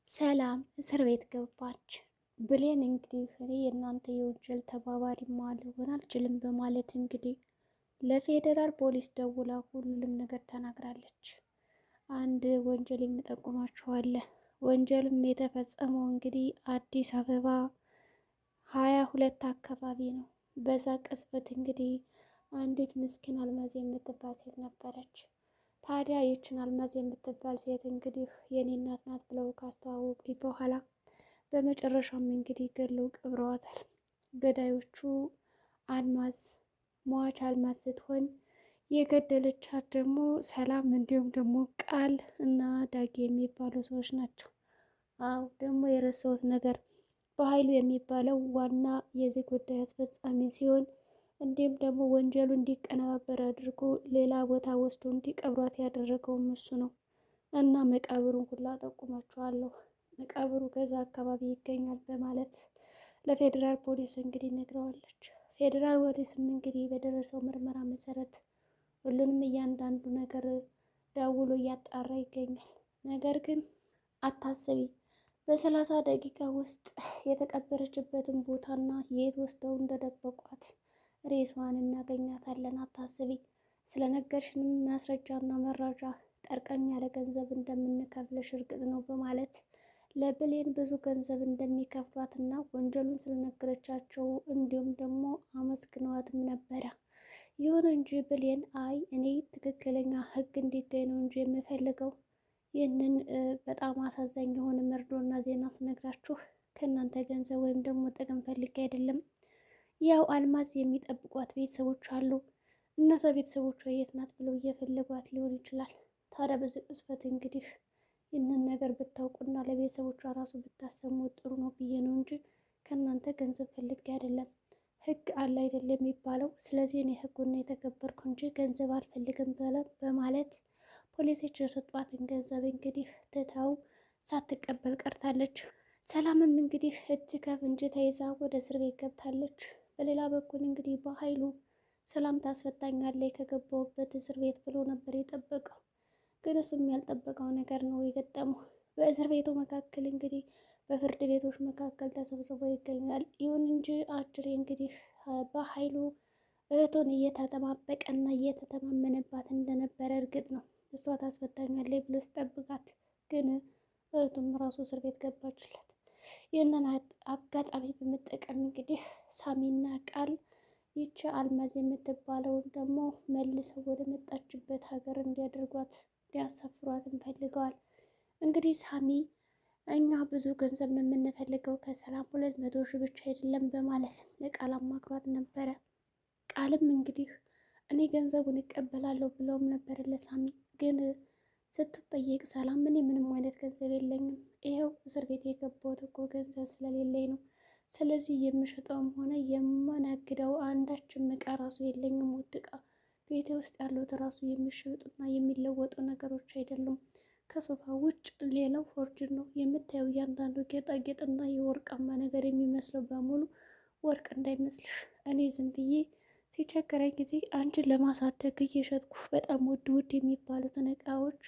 ሰላም እስር ቤት ገባች። ብሌን እንግዲህ እኔ የእናንተ የወንጀል ተባባሪማ ልሆን አልችልም በማለት እንግዲህ ለፌዴራል ፖሊስ ደውላ ሁሉንም ነገር ተናግራለች። አንድ ወንጀል የሚጠቁማቸው አለ። ወንጀልም የተፈጸመው እንግዲህ አዲስ አበባ 22 አካባቢ ነው። በዛ ቅጽበት እንግዲህ አንዲት ምስኪን አልማዝ የምትባል ሴት ነበረች። ታዲያ ይችን አልማዝ የምትባል ሴት እንግዲህ የኔ እናት ናት ብለው ካስተዋወቁ በኋላ በመጨረሻም እንግዲህ ገለው ቀብረዋታል። ገዳዮቹ አልማዝ ሟች አልማዝ ስትሆን የገደለቻት ደግሞ ሰላም እንዲሁም ደግሞ ቃል እና ዳጊ የሚባሉ ሰዎች ናቸው። አዎ ደግሞ የረሳሁት ነገር በኃይሉ የሚባለው ዋና የዚህ ጉዳይ አስፈጻሚ ሲሆን እንዲሁም ደግሞ ወንጀሉ እንዲቀነባበር አድርጎ ሌላ ቦታ ወስዶ እንዲቀብሯት ያደረገውም እሱ ነው። እና መቃብሩን ሁላ ጠቁማቸዋለሁ። መቃብሩ ከዛ አካባቢ ይገኛል በማለት ለፌዴራል ፖሊስ እንግዲህ ነግረዋለች። ፌዴራል ፖሊስም እንግዲህ በደረሰው ምርመራ መሰረት ሁሉንም እያንዳንዱ ነገር ደውሎ እያጣራ ይገኛል። ነገር ግን አታስቢ፣ በሰላሳ ደቂቃ ውስጥ የተቀበረችበትን ቦታና የት ወስደው እንደደበቋት ሬሷን እናገኛታለን። አታስቢ፣ ስለነገርሽንም ማስረጃና መረጃ ጠርቀም ያለ ገንዘብ እንደምንከፍልሽ እርግጥ ነው በማለት ለብሌን ብዙ ገንዘብ እንደሚከፍሏትና ወንጀሉን ስለነገረቻቸው እንዲሁም ደግሞ አመስግነዋትም ነበረ። ይሁን እንጂ ብሌን አይ እኔ ትክክለኛ ሕግ እንዲገኝ ነው እንጂ የምፈልገው ይህንን በጣም አሳዛኝ የሆነ መርዶና ዜና ስነግራችሁ ከእናንተ ገንዘብ ወይም ደግሞ ጥቅም ፈልጌ አይደለም። ያው አልማዝ የሚጠብቋት ቤተሰቦች አሉ። እነዛ ቤተሰቦቿ የት ናት ብለው እየፈለጓት ሊሆን ይችላል። ታዲያ በዚህ ቅጽበት እንግዲህ ይህንን ነገር ብታውቁና ለቤተሰቦቿ ራሱ ብታሰሙ ጥሩ ነው ብዬ ነው እንጂ ከእናንተ ገንዘብ ፈልጌ አይደለም። ህግ አለ አይደለም የሚባለው። ስለዚህ እኔ ህጉን ነው የተከበርኩ እንጂ ገንዘብ አልፈልግም በማለት ፖሊሶች የሰጧትን ገንዘብ እንግዲህ ትታው ሳትቀበል ቀርታለች። ሰላምም እንግዲህ እጅ ከፍንጅ ተይዛ ወደ እስር ቤት ገብታለች። በሌላ በኩል እንግዲህ በኃይሉ ሰላም ታስፈታኛለች ከገባሁበት እስር ቤት ብሎ ነበር የጠበቀው። ግን እሱም ያልጠበቀው ነገር ነው የገጠመው። በእስር ቤቱ መካከል እንግዲህ በፍርድ ቤቶች መካከል ተሰብስበው ይገኛል። ይሁን እንጂ አጅሬ እንግዲህ በኃይሉ እህቱን እየተጠባበቀና እየተተማመነባት እንደነበረ እርግጥ ነው። እሷ ታስፈታኛለች ብሎ ሲጠብቃት ግን እህቱም ራሱ እስር ቤት ገባችለት። ይህንን አጋጣሚ በመጠቀም እንግዲህ ሳሚና ቃል ይቺ አልማዝ የምትባለውን ደግሞ መልሰው ወደ መጣችበት ሀገር እንዲያደርጓት ሊያሳፍሯትም ፈልገዋል። እንግዲህ ሳሚ እኛ ብዙ ገንዘብ ነው የምንፈልገው ከሰላም 200 ሺህ ብቻ አይደለም በማለት ለቃል አማክሯት ነበረ። ቃልም እንግዲህ እኔ ገንዘቡን እቀበላለሁ ብለውም ነበር ለሳሚ። ግን ስትጠየቅ ሰላም እኔ ምንም አይነት ገንዘብ የለኝም፣ ይኸው እስር ቤት የገባሁት እኮ ገንዘብ ስለሌለኝ ነው። ስለዚህ የምሸጠውም ሆነ የማናግደው አንዳችም እቃ ራሱ የለኝም። ውድ እቃ ቤቴ ውስጥ ያሉት ራሱ የሚሸጡና የሚለወጡ ነገሮች አይደሉም። ከሶፋ ውጭ ሌላው ፎርጅን ነው። የምታየው እያንዳንዱ ጌጣጌጥና የወርቃማ ነገር የሚመስለው በሙሉ ወርቅ እንዳይመስልሽ። እኔ ዝም ብዬ ሲቸገረኝ ጊዜ አንቺን ለማሳደግ እየሸጥኩ በጣም ውድ ውድ የሚባሉትን እቃዎች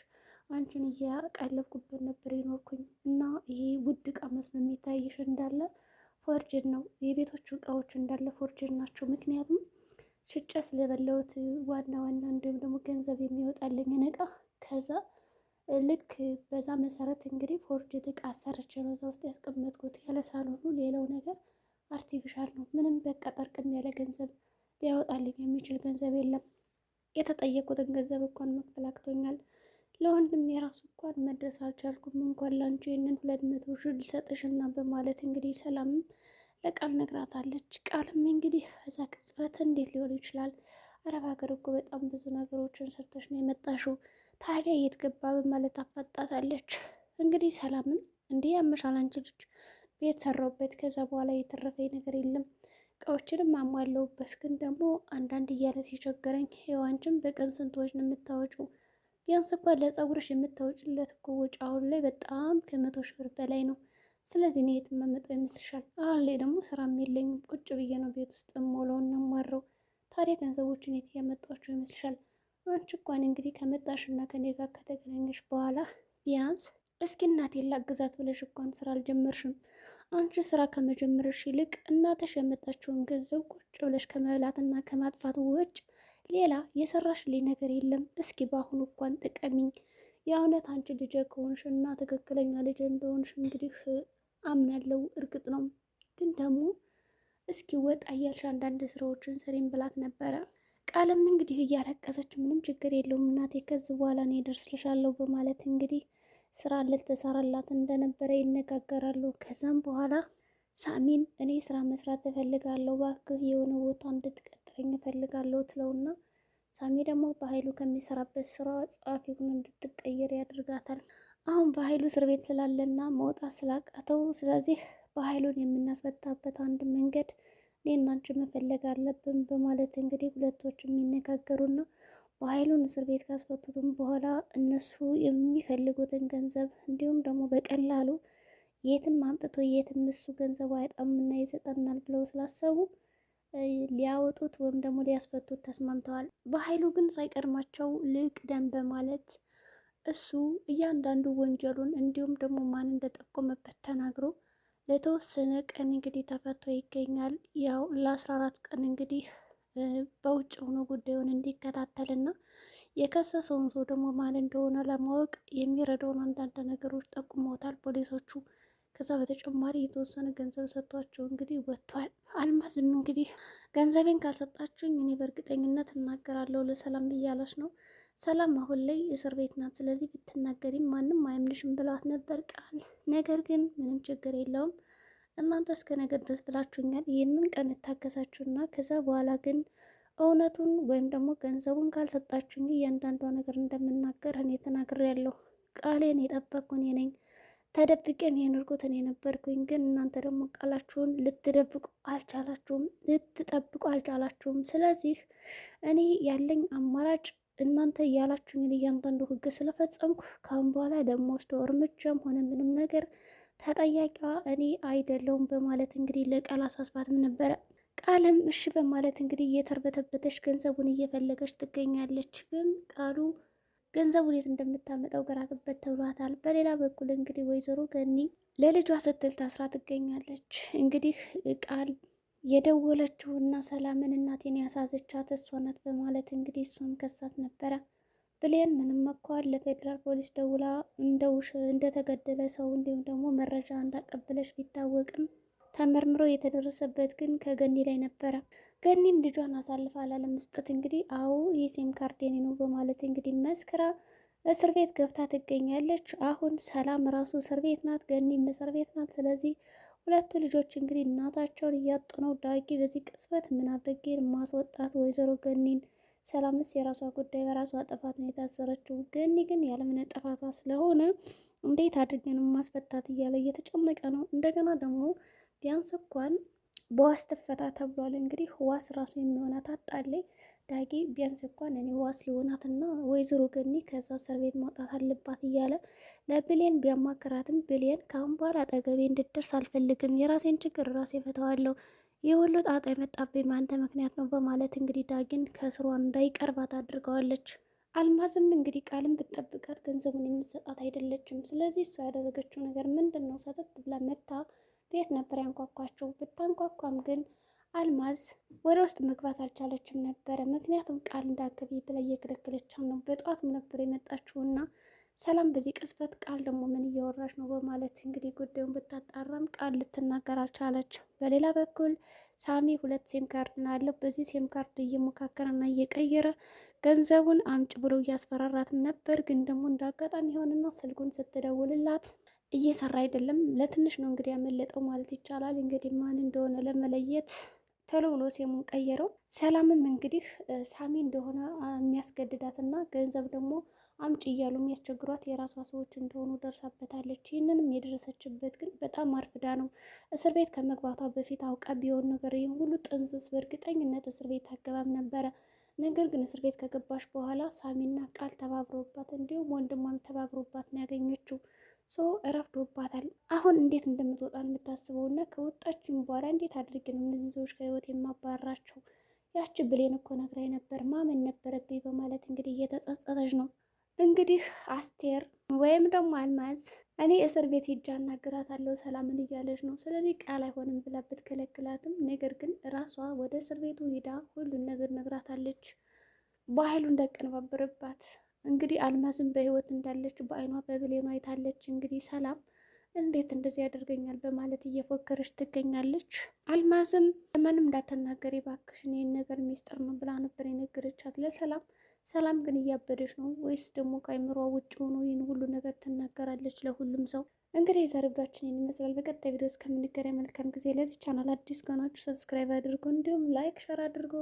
አንቺን እያቀለብኩበት ነበር የኖርኩኝ እና ይሄ ውድ እቃ መስሎ የሚታይሽ እንዳለ ፎርጅን ነው። የቤቶቹ እቃዎች እንዳለ ፎርጅን ናቸው። ምክንያቱም ሽጬ ስለበላሁት ዋና እንዲሁም ደግሞ ገንዘብ የሚወጣልኝን እቃ ከዛ ልክ በዛ መሰረት እንግዲህ ፎርጅን እቃ አሰርቼ ነው እዛ ውስጥ ያስቀመጥኩት። ያለ ሳልሆኑ ሌላው ነገር አርቲፊሻል ነው። ምንም በቃ ጠርቅም ያለ ገንዘብ ሊያወጣልኝ የሚችል ገንዘብ የለም። የተጠየቁትን ገንዘብ እንኳን መክፈል አቅቶኛል። ለወንድም የራሱ እንኳን መድረስ አልቻልኩም። እንኳን ላንቺ ይህንን 200 ሺህ ልሰጥሽና በማለት እንግዲህ ሰላምም ለቃል ነግራታለች። ቃልም እንግዲህ ከዛ ቅጽበት እንዴት ሊሆን ይችላል? አረብ ሀገር እኮ በጣም ብዙ ነገሮችን ሰርተሽ ነው የመጣሽው፣ ታዲያ የት ገባ በማለት አፋጣታለች። እንግዲህ ሰላምን እንዲህ ያመሻል አንቺ ልጅ፣ ቤት ሰራሁበት፣ ከዛ በኋላ የተረፈኝ ነገር የለም፣ እቃዎችንም አሟለሁበት፣ ግን ደግሞ አንዳንድ እያለ ሲቸገረኝ ሔዋንችም በቀን ስንቶች ነው የምታወጪው? ቢያንስ እንኳን ለፀጉርሽ የምታወጭለት እኮ ወጪ አሁን ላይ በጣም ከ100 ሺህ ብር በላይ ነው። ስለዚህ እኔ የት የማመጣው ይመስልሻል? አሁን ላይ ደግሞ ስራም የለኝም፣ ቁጭ ብዬ ነው ቤት ውስጥ ሞላውና ማረው። ታዲያ ገንዘቦችን የት እያመጣኋቸው ይመስልሻል? አንቺ እንኳን እንግዲህ ከመጣሽና ከኔ ጋር ከተገናኘሽ በኋላ ቢያንስ እስኪ እናቴን ላግዛት ብለሽ እንኳን ስራ አልጀመርሽም። አንቺ ስራ ከመጀመርሽ ይልቅ እናትሽ ያመጣችውን ገንዘብ ቁጭ ብለሽ ከመብላትና ከማጥፋት ውጭ ሌላ የሰራሽልኝ ነገር የለም። እስኪ በአሁኑ እንኳን ጥቀሚኝ። የእውነት አንቺ ልጄ ከሆንሽ እና ትክክለኛ ልጄ እንደሆንሽ እንግዲህ አምናለሁ። እርግጥ ነው ግን ደግሞ እስኪ ወጣ እያልሽ አንዳንድ ስራዎችን ስሪም ብላት ነበረ። ቃልም እንግዲህ እያለቀሰች ምንም ችግር የለውም እናቴ ከዚህ በኋላ እኔ እደርስልሻለሁ በማለት እንግዲህ ስራ ልትሰራላት እንደነበረ ይነጋገራሉ። ከዛም በኋላ ሳሚን እኔ ስራ መስራት እፈልጋለሁ፣ እባክህ የሆነ ቦታ እንድትቀጥረኝ እፈልጋለሁ ትለውና ሳሚ ደግሞ በኃይሉ ከሚሰራበት ስራ ጸሐፊ ሆኖ እንድትቀየር ያደርጋታል። አሁን በኃይሉ እስር ቤት ስላለና መውጣት ስላቃተው ስለዚህ በኃይሉን የምናስፈታበት አንድ መንገድ እኔና አንቺ መፈለግ አለብን በማለት እንግዲህ ሁለቶች የሚነጋገሩና በኃይሉን እስር ቤት ካስፈቱትም በኋላ እነሱ የሚፈልጉትን ገንዘብ እንዲሁም ደግሞ በቀላሉ የትም አምጥቶ የትም እሱ ገንዘቡ አይጣምና ይሰጠናል ብለው ስላሰቡ ሊያወጡት ወይም ደግሞ ሊያስፈቱት ተስማምተዋል። በኃይሉ ግን ሳይቀድማቸው ልቅደም በማለት እሱ እያንዳንዱ ወንጀሉን እንዲሁም ደግሞ ማን እንደጠቆመበት ተናግሮ ለተወሰነ ቀን እንግዲህ ተፈቶ ይገኛል። ያው ለ14 ቀን እንግዲህ በውጭ ሆኖ ጉዳዩን እንዲከታተልና የከሰሰውን ሰው ደግሞ ማን እንደሆነ ለማወቅ የሚረዳውን አንዳንድ ነገሮች ጠቁመውታል ፖሊሶቹ። ከዛ በተጨማሪ የተወሰነ ገንዘብ ሰጥቷቸው እንግዲህ ወጥቷል። አልማዝም እንግዲህ ገንዘቤን ካልሰጣችሁኝ እኔ በእርግጠኝነት እናገራለሁ ለሰላም ብያለች ነው። ሰላም አሁን ላይ እስር ቤት ናት፣ ስለዚህ ብትናገሪም ማንም አያምንሽም ብሏት ነበር ቃል። ነገር ግን ምንም ችግር የለውም እናንተ እስከ ነገ ድረስ ብላችሁኛል፣ ይህንን ቀን እታገሳችሁና ከዛ በኋላ ግን እውነቱን ወይም ደግሞ ገንዘቡን ካልሰጣችሁኝ እያንዳንዷ ነገር እንደምናገር እኔ ተናግሬያለሁ። ቃሌን የጠበቅኩ እኔ ነኝ። ተደብቄም የኖርኩት እኔ ነበርኩኝ። ግን እናንተ ደግሞ ቃላችሁን ልትደብቁ አልቻላችሁም፣ ልትጠብቁ አልቻላችሁም። ስለዚህ እኔ ያለኝ አማራጭ እናንተ እያላችሁኝን እያንዳንዱ ህግ ስለፈጸምኩ ካሁን በኋላ ደግሞ ወስደው እርምጃም ሆነ ምንም ነገር ተጠያቂዋ እኔ አይደለሁም በማለት እንግዲህ ለቃል አሳስባትም ነበረ። ቃልም እሺ በማለት እንግዲህ እየተርበተበተች ገንዘቡን እየፈለገች ትገኛለች። ግን ቃሉ ገንዘቡን የት እንደምታመጣው ግራ ገባት ተብሏታል። በሌላ በኩል እንግዲህ ወይዘሮ ገኒ ለልጇ ስትል ታስራ ትገኛለች። እንግዲህ ቃል የደወለችው እና ሰላምን እናቴን ያሳዘቻት እሷ ናት በማለት እንግዲህ እሷን ከሳት ነበረ። ብሌን ምንም እንኳን ለፌዴራል ፖሊስ ደውላ እንደተገደለ ሰው እንዲሁም ደግሞ መረጃ እንዳቀበለች ቢታወቅም ተመርምሮ የተደረሰበት ግን ከገኒ ላይ ነበረ። ገኒም ልጇን አሳልፋ ላለመስጠት እንግዲህ አዎ የሲም ካርድ የኔ ነው በማለት እንግዲህ መስክራ እስር ቤት ገብታ ትገኛለች። አሁን ሰላም ራሱ እስር ቤት ናት፣ ገኒም እስር ቤት ናት። ስለዚህ ሁለቱ ልጆች እንግዲህ እናታቸውን እያጡ ነው። ዳጊ በዚህ ቅጽበት ምን አድርጌ ማስወጣት ወይዘሮ ገኒን፣ ሰላምስ የራሷ ጉዳይ በራሷ ጥፋት ነው የታሰረችው። ገኒ ግን ያለምን ጥፋቷ ስለሆነ እንዴት አድርገን ማስፈታት እያለ እየተጨነቀ ነው። እንደገና ደግሞ ቢያንስ እንኳን በዋስ ትፈታ ተብሏል። እንግዲህ ዋስ ራሱ የሚሆናት አጣለኝ። ዳጊ ቢያንስ እንኳን እኔ ዋስ ሊሆናትና ወይዘሮ ገኒ ከዛ እስር ቤት መውጣት አለባት እያለ ለብሌን ቢያማክራትም ብሌን ካሁን በኋላ አጠገቤ እንድትደርስ አልፈልግም፣ የራሴን ችግር ራሴ ፈተዋለሁ፣ ይህ ሁሉ ጣጣ የመጣብኝ በአንተ ምክንያት ነው በማለት እንግዲህ ዳጊን ከስሯ እንዳይቀርባት አድርገዋለች። አልማዝም እንግዲህ ቃልን ብትጠብቃት ገንዘቡን የምትሰጣት አይደለችም። ስለዚህ እሷ ያደረገችው ነገር ምንድን ነው? ሰተት ብላ መታ ቤት ነበር ያንኳኳቸው። ብታንኳኳም ግን አልማዝ ወደ ውስጥ መግባት አልቻለችም ነበረ። ምክንያቱም ቃል እንዳገቢ ብላ እየከለከለቻት ነው። በጠዋትም ነበር የመጣችውና ሰላም በዚህ ቅጽበት ቃል ደግሞ ምን እያወራች ነው በማለት እንግዲህ ጉዳዩን ብታጣራም ቃል ልትናገር አልቻለች። በሌላ በኩል ሳሚ 2 ሲም ካርድ አለው። በዚህ ሲም ካርድ እየሞካከረና እየቀየረ ገንዘቡን አምጭ ብሎ እያስፈራራትም ነበር። ግን ደግሞ እንዳጋጣሚ ሆንና ስልኩን ስትደውልላት እየሰራ አይደለም። ለትንሽ ነው እንግዲህ ያመለጠው ማለት ይቻላል። እንግዲህ ማን እንደሆነ ለመለየት ቶሎ ብሎ ሲሙን ቀየረው። ሰላምም እንግዲህ ሳሚ እንደሆነ የሚያስገድዳትና ገንዘብ ደግሞ አምጪ እያሉ የሚያስቸግሯት የራሷ ሰዎች እንደሆኑ ደርሳበታለች። ይህንንም የደረሰችበት ግን በጣም አርፍዳ ነው። እስር ቤት ከመግባቷ በፊት አውቃ ቢሆን ነገር ይህን ሁሉ ጥንስስ በእርግጠኝነት እስር ቤት አገባም ነበረ። ነገር ግን እስር ቤት ከገባች በኋላ ሳሚና ቃል ተባብሮባት እንዲሁም ወንድሟም ተባብሮባት ነው ያገኘችው። እረፍዶባታል። አሁን እንዴት እንደምትወጣ የምታስበው እና ከወጣችን በኋላ እንዴት አድርጌ ነው እነዚህ ሰዎች ከህይወት የማባራቸው? ያቺ ብሌን እኮ ነግራኝ ነበር፣ ማመን ነበረብኝ በማለት እንግዲህ እየተጸጸተች ነው። እንግዲህ አስቴር ወይም ደግሞ አልማዝ እኔ እስር ቤት ሂጅ አናግራታለሁ ሰላምን እያለች ነው። ስለዚህ ቃል አይሆንም ብላ ብትከለክላትም ነገር ግን ራሷ ወደ እስር ቤቱ ሂዳ ሁሉን ነገር ነግራታለች። በኃይሉ እንዳቀነባበረባት እንግዲህ አልማዝም በህይወት እንዳለች በአይኗ በብሌኗ አይታለች። እንግዲህ ሰላም እንዴት እንደዚህ ያደርገኛል በማለት እየፎከረች ትገኛለች። አልማዝም ለማንም እንዳትናገሪ እባክሽን ይህን ነገር ሚስጥር ነው ብላ ነበር የነገረቻት ለሰላም። ሰላም ግን እያበደች ነው ወይስ ደግሞ ከአይምሯ ውጭ ሆኖ ይህን ሁሉ ነገር ትናገራለች ለሁሉም ሰው? እንግዲህ የዛሬ ቪዲዮአችን ይህን ይመስላል። በቀጣይ ቪዲዮ እስከምንገናኝ መልካም ጊዜ። ለዚህ ቻናል አዲስ ከሆናችሁ ሰብስክራይብ አድርጉ፣ እንዲሁም ላይክ ሸር አድርጉ።